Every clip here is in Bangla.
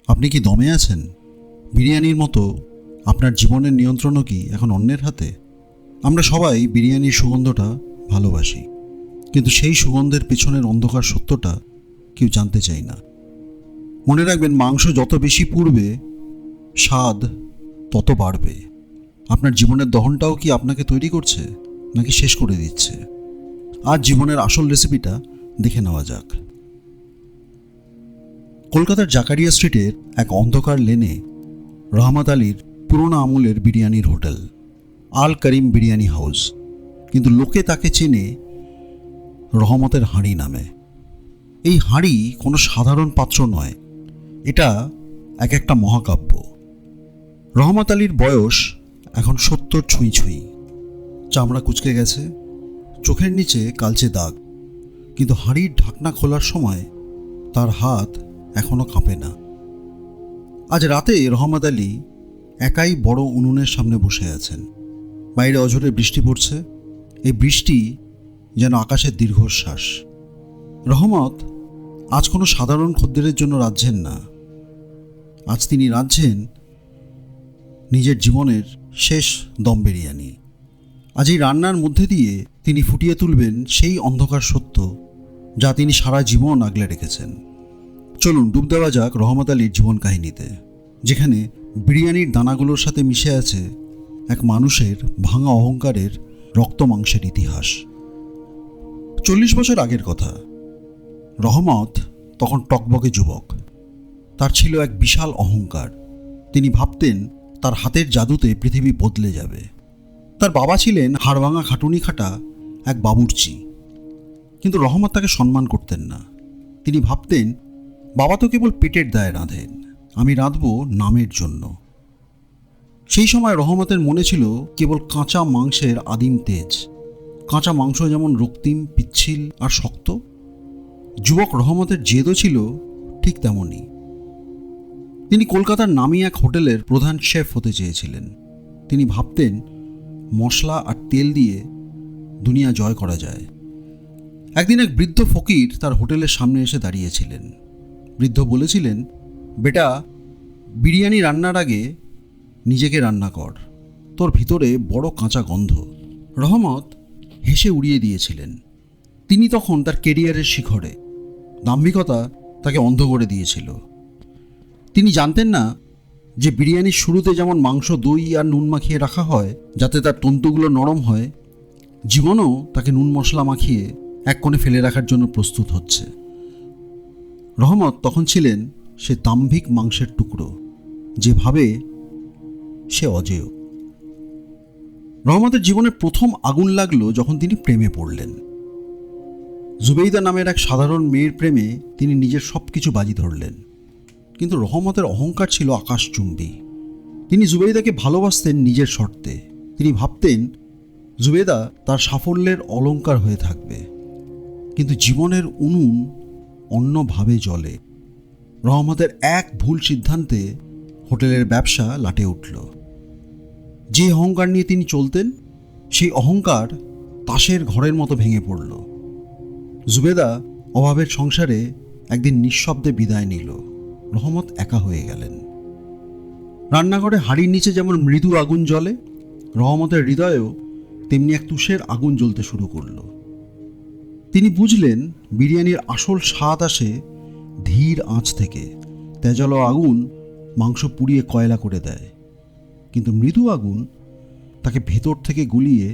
আপনি কি দমে আছেন? বিরিয়ানির মতো আপনার জীবনের নিয়ন্ত্রণও কি এখন অন্যের হাতে? আমরা সবাই বিরিয়ানির সুগন্ধটা ভালোবাসি, কিন্তু সেই সুগন্ধের পেছনের অন্ধকার সত্যটা কেউ জানতে চায় না। মনে রাখবেন, মাংস যত বেশি পুড়বে স্বাদ তত বাড়বে। আপনার জীবনের দহনটাও কি আপনাকে তৈরি করছে নাকি শেষ করে দিচ্ছে? আজ জীবনের আসল রেসিপিটা দেখে নেওয়া যাক। কলকাতার জাকারিয়া স্ট্রিটের এক অন্ধকার লেনে রহমত আলীর পুরোনো আমলের বিরিয়ানির হোটেল, আল করিম বিরিয়ানি হাউস। কিন্তু লোকে তাকে চেনে রহমতের হাঁড়ি নামে। এই হাঁড়ি কোনো সাধারণ পাত্র নয়, এটা একটা মহাকাব্য। রহমত আলীর বয়স এখন 70 ছুঁই ছুঁই। চামড়া কুঁচকে গেছে, চোখের নিচে কালচে দাগ, কিন্তু হাঁড়ির ঢাকনা খোলার সময় তার হাত এখনো কাঁপে না। আজ রাতে রহমত আলী একাই বড় উনুনের সামনে বসে আছেন। বাইরে অঝোরে বৃষ্টি পড়ছে। এই বৃষ্টি যেন আকাশের দীর্ঘশ্বাস। রহমত আজ কোনো সাধারণ খদ্দেরের জন্য রাঁধছেন না। আজ তিনি রাঁধছেন নিজের জীবনের শেষ দম বিরিয়ানি। আজ এই রান্নার মধ্যে দিয়ে তিনি ফুটিয়ে তুলবেন সেই অন্ধকার সত্য যা তিনি সারা জীবন আগলে রেখেছেন। চলুন ডুব দেওয়া যাক রহমত আলীর জীবন কাহিনীতে, যেখানে বিরিয়ানির দানাগুলোর সাথে মিশে আছে এক মানুষের ভাঙা অহংকারের রক্ত মাংসের ইতিহাস। 40 বছর আগের কথা। রহমত তখন টকবকে যুবক। তার ছিল এক বিশাল অহংকার। তিনি ভাবতেন তার হাতের জাদুতে পৃথিবী বদলে যাবে। তার বাবা ছিলেন হাড়ভাঙা খাটুনি খাটা এক বাবুর্চি, কিন্তু রহমত তাকে সম্মান করতেন না। তিনি ভাবতেন, বাবা তো কেবল পেটের দায়ে রাঁধেন, আমি রাঁধব নামের জন্য। সেই সময় রহমতের মনে ছিল কেবল কাঁচা মাংসের আদিম তেজ। কাঁচা মাংস যেমন রক্তিম, পিচ্ছিল আর শক্ত, যুবক রহমতের জেদও ছিল ঠিক তেমনই। তিনি কলকাতার নামী এক হোটেলের প্রধান শেফ হতে চেয়েছিলেন। তিনি ভাবতেন মশলা আর তেল দিয়ে দুনিয়া জয় করা যায়। একদিন এক বৃদ্ধ ফকির তার হোটেলের সামনে এসে দাঁড়িয়েছিলেন। বৃদ্ধ বলেছিলেন, বেটা, বিরিয়ানি রান্নার আগে নিজেকে রান্না কর, তোর ভিতরে বড় কাঁচা গন্ধ। রহমত হেসে উড়িয়ে দিয়েছিলেন। তিনি তখন তার কেরিয়ারের শিখরে। দাম্ভিকতা তাকে অন্ধ করে দিয়েছিল। তিনি জানতেন না যে বিরিয়ানির শুরুতে যেমন মাংস দই আর নুন মাখিয়ে রাখা হয় যাতে তার তন্তুগুলো নরম হয়, জীবনও তাকে নুন মশলা মাখিয়ে এক কোণে ফেলে রাখার জন্য প্রস্তুত হচ্ছে। রহমত তখন ছিলেন সে দাম্ভিক মাংসের টুকরো যে ভাবে সে অজেয়। রহমতের জীবনের প্রথম আগুন লাগলো যখন তিনি প্রেমে পড়লেন। জুবেইদা নামের এক সাধারণ মেয়ের প্রেমে তিনি নিজের সব কিছু বাজি ধরলেন। কিন্তু রহমতের অহংকার ছিল আকাশচুম্বী। তিনি জুবেইদাকে ভালোবাসতেন নিজের শর্তে। তিনি ভাবতেন জুবেইদা তার সাফল্যের অলংকার হয়ে থাকবে। কিন্তু জীবনের উনুন অন্যভাবে জ্বলে। রহমতের এক ভুল সিদ্ধান্তে হোটেলের ব্যবসা লাটে উঠল। যে অহংকার নিয়ে তিনি চলতেন, সেই অহংকার তাসের ঘরের মতো ভেঙে পড়ল। জুবেদা অভাবের সংসারে একদিন নিঃশব্দে বিদায় নিল। রহমত একা হয়ে গেলেন। রান্নাঘরে হাঁড়ির নিচে যেমন মৃদু আগুন জ্বলে, রহমতের হৃদয়েও তেমনি এক তুষের আগুন জ্বলতে শুরু করল। তিনি বুঝলেন বিরিয়ানির আসল স্বাদ আসে ধীর আঁচ থেকে। তেজালো আগুন মাংস পুড়িয়ে কয়লা করে দেয়, কিন্তু মৃদু আগুন তাকে ভেতর থেকে গুলিয়ে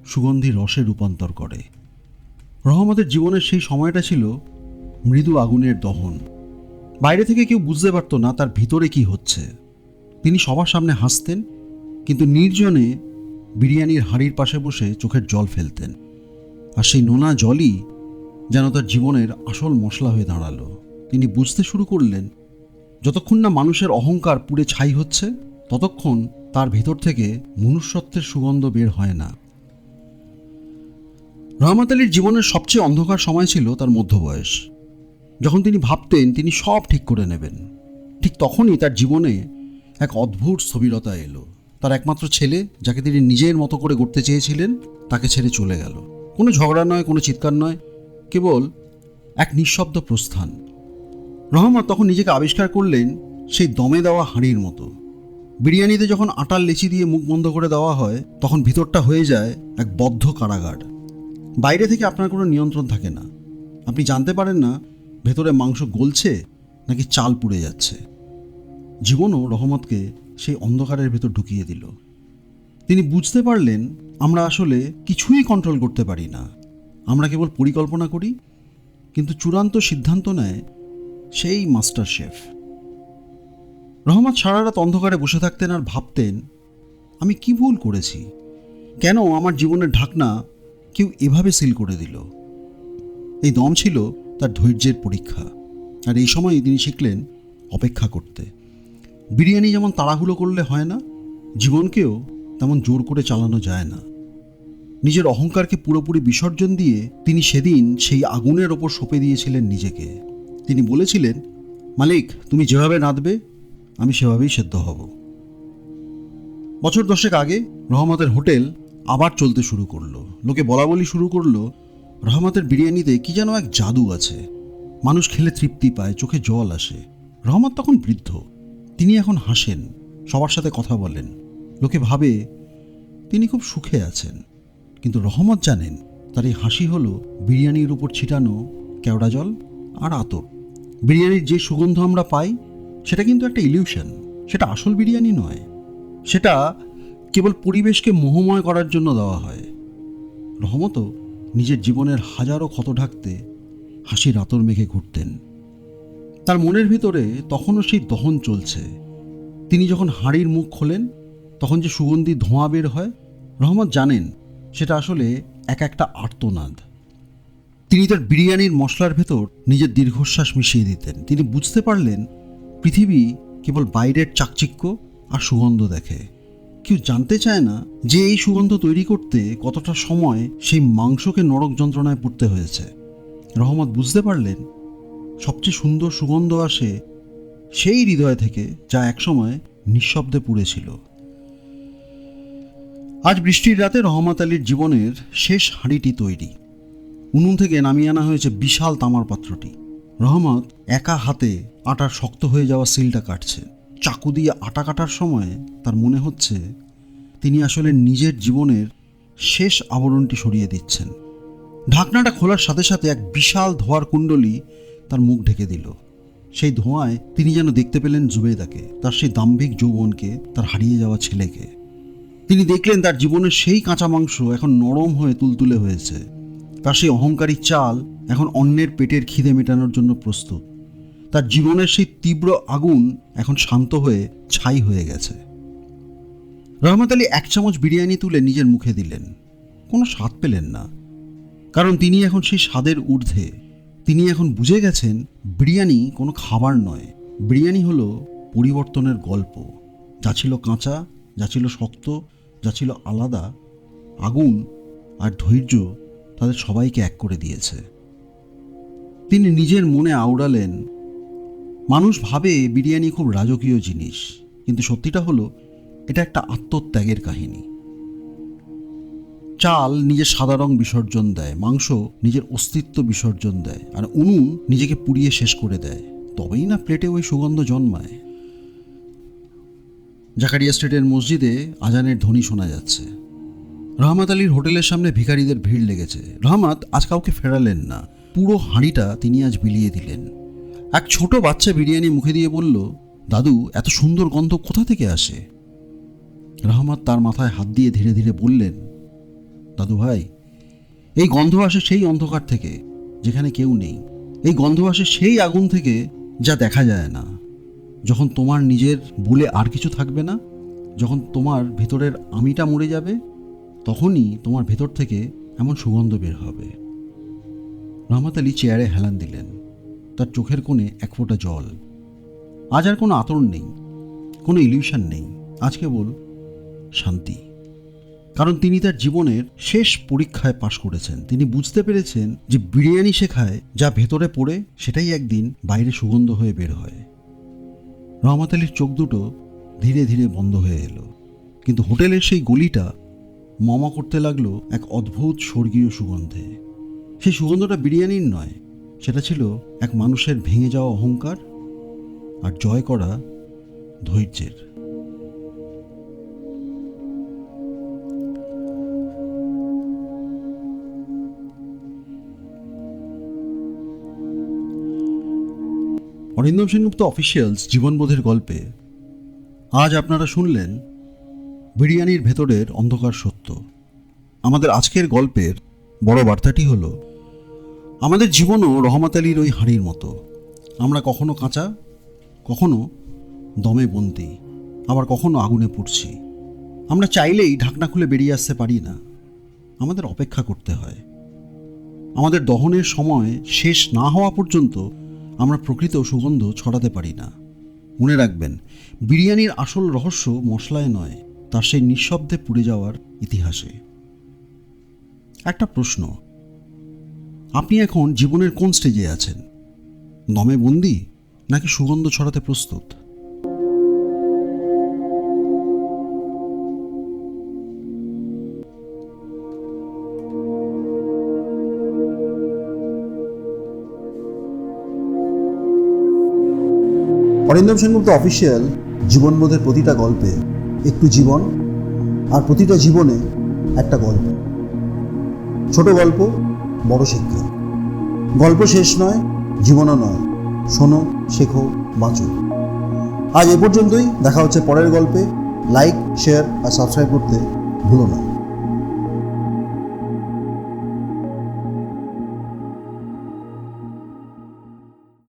সুগন্ধি রসে রূপান্তর করে। রহমতের জীবনের সেই সময়টা ছিল মৃদু আগুনের দহন। বাইরে থেকে কেউ বুঝতে পারত না তার ভিতরে কি হচ্ছে। তিনি সবার সামনে হাসতেন, কিন্তু নির্জনে বিরিয়ানির হাঁড়ির পাশে বসে চোখের জল ফেলতেন। আর সেই নোনা জলই যেন তার জীবনের আসল মশলা হয়ে দাঁড়ালো। তিনি বুঝতে শুরু করলেন, যতক্ষণ না মানুষের অহংকার পুড়ে ছাই হচ্ছে, ততক্ষণ তার ভেতর থেকে মনুষ্যত্বের সুগন্ধ বের হয় না। রহমত আলীর জীবনের সবচেয়ে অন্ধকার সময় ছিল তার মধ্যবয়স, যখন তিনি ভাবতেন তিনি সব ঠিক করে নেবেন। ঠিক তখনই তার জীবনে এক অদ্ভুত স্থবিরতা এলো। তার একমাত্র ছেলে, যাকে তিনি নিজের মতো করে গড়তে চেয়েছিলেন, তাকে ছেড়ে চলে গেল। কোনো ঝগড়া নয়, কোনো চিৎকার নয়, কেবল এক নিঃশব্দ প্রস্থান। রহমত তখন নিজেকে আবিষ্কার করলেন সেই দমে দেওয়া হাঁড়ির মতো। বিরিয়ানিতে যখন আটার লেচি দিয়ে মুখ বন্ধ করে দেওয়া হয় তখন ভিতরটা হয়ে যায় এক বদ্ধ কারাগার। বাইরে থেকে আপনার কোনো নিয়ন্ত্রণ থাকে না, আপনি জানতে পারেন না ভেতরে মাংস গলছে নাকি চাল পুড়ে যাচ্ছে। জীবনও রহমতকে সেই অন্ধকারের ভেতর ঢুকিয়ে দিল। তিনি বুঝতে পারলেন আমরা আসলে কিছুই কন্ট্রোল করতে পারি না, আমরা কেবল পরিকল্পনা করি, কিন্তু চূড়ান্ত সিদ্ধান্ত নেয় সেই মাস্টার শেফ। রহমত সারা রাত অন্ধকারে বসে থাকতেন আর ভাবতেন, আমি কি ভুল করেছি? কেন আমার জীবনের ঢাকনা কেউ এভাবে সিল করে দিল? এই দম ছিল তার ধৈর্যের পরীক্ষা। আর এই সময় তিনি শিখলেন অপেক্ষা করতে। বিরিয়ানি যেমন তাড়াহুড়ো করলে হয় না, জীবনকেও তেমন জোর করে চালানো যায় না। নিজের অহংকারকে পুরোপুরি বিসর্জন দিয়ে তিনি সেদিন সেই আগুনের ওপর সঁপে দিয়েছিলেন নিজেকে। তিনি বলেছিলেন, মালিক, তুমি যেভাবে রাঁধবে আমি সেভাবেই সেদ্ধ হব। বছর 10 আগে রহমতের হোটেল আবার চলতে শুরু করলো। লোকে বলা বলি শুরু করলো, রহমতের বিরিয়ানিতে কি যেন এক জাদু আছে, মানুষ খেলে তৃপ্তি পায়, চোখে জল আসে। রহমত তখন বৃদ্ধ, তিনি এখন হাসেন, সবার সাথে কথা বলেন, লোকে ভাবে তিনি খুব সুখে আছেন। কিন্তু রহমত জানেন তার এই হাসি হলো বিরিয়ানির উপর ছিটানো কেওড়া জল আর আতর। বিরিয়ানির যে সুগন্ধ আমরা পাই সেটা কিন্তু একটা ইলিউশন, সেটা আসল বিরিয়ানি নয়, সেটা কেবল পরিবেশকে মোহময় করার জন্য দেওয়া হয়। রহমতও নিজের জীবনের হাজারো ক্ষত ঢাকতে হাসির আতর মেখে ঘুরতেন। তার মনের ভিতরে তখনও সেই দহন চলছে। তিনি যখন হাঁড়ির মুখ খোলেন তখন যে সুগন্ধি ধোঁয়া বের হয়, রহমত জানেন সেটা আসলে একটা আর্তনাদ। তিনি তার বিরিয়ানির মশলার ভেতর নিজের দীর্ঘশ্বাস মিশিয়ে দিতেন। তিনি বুঝতে পারলেন পৃথিবী কেবল বাইরের চাকচিক্য আর সুগন্ধ দেখে, কেউ জানতে চায় না যে এই সুগন্ধ তৈরি করতে কতটা সময় সেই মাংসকে নরক যন্ত্রণায় পুড়তে হয়েছে। রহমত বুঝতে পারলেন সবচেয়ে সুন্দর সুগন্ধ আসে সেই হৃদয় থেকে যা একসময় নিঃশব্দে পুড়েছিল। আজ বৃষ্টির রাতে রহমত আলীর জীবনের শেষ হাঁড়িটি তৈরি। উনুন থেকে নামিয়ে আনা হয়েছে বিশাল তামার পাত্রটি। রহমত একা হাতে আটার শক্ত হয়ে যাওয়া সিলটা কাটছে। চাকু দিয়ে আটা কাটার সময় তার মনে হচ্ছে তিনি আসলে নিজের জীবনের শেষ আবরণটি সরিয়ে দিচ্ছেন। ঢাকনাটা খোলার সাথে সাথে এক বিশাল ধোঁয়ার কুণ্ডলী তার মুখ ঢেকে দিল। সেই ধোঁয়ায় তিনি যেন দেখতে পেলেন জুবেদাকে, তার সেই দাম্ভিক যৌবনকে, তার হারিয়ে যাওয়া ছেলেকে। তিনি দেখলেন তার জীবনের সেই কাঁচা মাংস এখন নরম হয়ে তুলতুলে হয়েছে। তার সেই অহংকারী চাল এখন অন্যের পেটের খিদে মেটানোর জন্য প্রস্তুত। তার জীবনের সেই তীব্র আগুন এখন শান্ত হয়ে ছাই হয়ে গেছে। রহমত আলী 1 চামচ বিরিয়ানি তুলে নিজের মুখে দিলেন। কোনো স্বাদ পেলেন না, কারণ তিনি এখন সেই স্বাদের ঊর্ধ্বে। তিনি এখন বুঝে গেছেন বিরিয়ানি কোনো খাবার নয়, বিরিয়ানি হলো পরিবর্তনের গল্প। যা ছিল কাঁচা, যা ছিল শক্ত, যা ছিল আলাদা, আগুন আর ধৈর্য তাদের সবাইকে এক করে দিয়েছে। তিনি নিজের মনে আওড়ালেন, মানুষ ভাবে বিরিয়ানি খুব রাজকীয় জিনিস, কিন্তু সত্যিটা হলো এটা একটা আত্মত্যাগের কাহিনী। চাল নিজের সাদা রং বিসর্জন দেয়, মাংস নিজের অস্তিত্ব বিসর্জন দেয়, আর উনুন নিজেকে পুড়িয়ে শেষ করে দেয়। তবেই না প্লেটে ওই সুগন্ধ জন্মায়। জাকারিয়া স্ট্রিটের মসজিদে আজানের ধ্বনি শোনা যাচ্ছে। রহমত আলীর হোটেলের সামনে ভিখারিদের ভিড় লেগেছে। রহমত আজ কাউকে ফেরালেন না, পুরো হাঁড়িটা তিনি আজ বিলিয়ে দিলেন। এক ছোট বাচ্চা বিরিয়ানি মুখে দিয়ে বলল, দাদু, এত সুন্দর গন্ধ কোথা থেকে আসে? রহমত তার মাথায় হাত দিয়ে ধীরে ধীরে বললেন, দাদু ভাই, এই গন্ধ আসে সেই অন্ধকার থেকে যেখানে কেউ নেই। এই গন্ধ আসে সেই আগুন থেকে যা দেখা যায় না। যখন তোমার নিজের বলে আর কিছু থাকবে না, যখন তোমার ভেতরের আমিটা মরে যাবে, তখনই তোমার ভেতর থেকে এমন সুগন্ধ বের হবে। রহমত আলী চেয়ারে হেলান দিলেন। তার চোখের কোণে এক ফোঁটা জল। আজ আর কোনো আতর নেই, কোনো ইলিউশন নেই, আজ কেবল শান্তি। কারণ তিনি তার জীবনের শেষ পরীক্ষায় পাশ করেছেন। তিনি বুঝতে পেরেছেন যে বিরিয়ানি শেখায় যা ভেতরে পড়ে সেটাই একদিন বাইরে সুগন্ধ হয়ে বের হয়। রহমত আলীর চোখ দুটো ধীরে ধীরে বন্ধ হয়ে এলো, কিন্তু হোটেলের সেই গলিটা মমা করতে লাগলো এক অদ্ভুত স্বর্গীয় সুগন্ধে। সেই সুগন্ধটা বিরিয়ানির নয়, সেটা ছিল এক মানুষের ভেঙে যাওয়া অহংকার, আর জয় করা ধৈর্যের। অরিন্দম সেনগুপ্ত অফিসিয়ালস জীবনবোধের গল্পে আজ আপনারা শুনলেন বিরিয়ানির ভেতরের অন্ধকার সত্য। আমাদের আজকের গল্পের বড় বার্তাটি হলো, আমাদের জীবনও রহমত আলীর ওই হাঁড়ির মতো। আমরা কখনো কাঁচা, কখনো দমে বন্দি, আবার কখনো আগুনে পুড়ছি। আমরা চাইলেই ঢাকনা খুলে বেরিয়ে আসতে পারি না, আমাদের অপেক্ষা করতে হয়। আমাদের দহনের সময় শেষ না হওয়া পর্যন্ত আমরা প্রকৃত সুগন্ধ ছড়াতে পারি না। মনে রাখবেন, বিরিয়ানির আসল রহস্য মশলায় নয়, তার সেই নিঃশব্দে পুড়ে যাওয়ার ইতিহাসে। একটা প্রশ্ন, আপনি এখন জীবনের কোন স্টেজে আছেন? দমে বন্দি নাকি সুগন্ধ ছড়াতে প্রস্তুত? অরিন্দম সেনগুপ্ত অফিসিয়াল জীবনবোধের প্রতিটা গল্পে একটু জীবন, আর প্রতিটা জীবনে একটা গল্প। ছোট গল্প, বড় শিক্ষা। গল্প শেষ নয়, জীবনও নয়। শোনো, শেখো, বাঁচো। আজ এ পর্যন্তই। দেখা হচ্ছে পরের গল্পে। লাইক, শেয়ার আর সাবস্ক্রাইব করতে ভুলো না।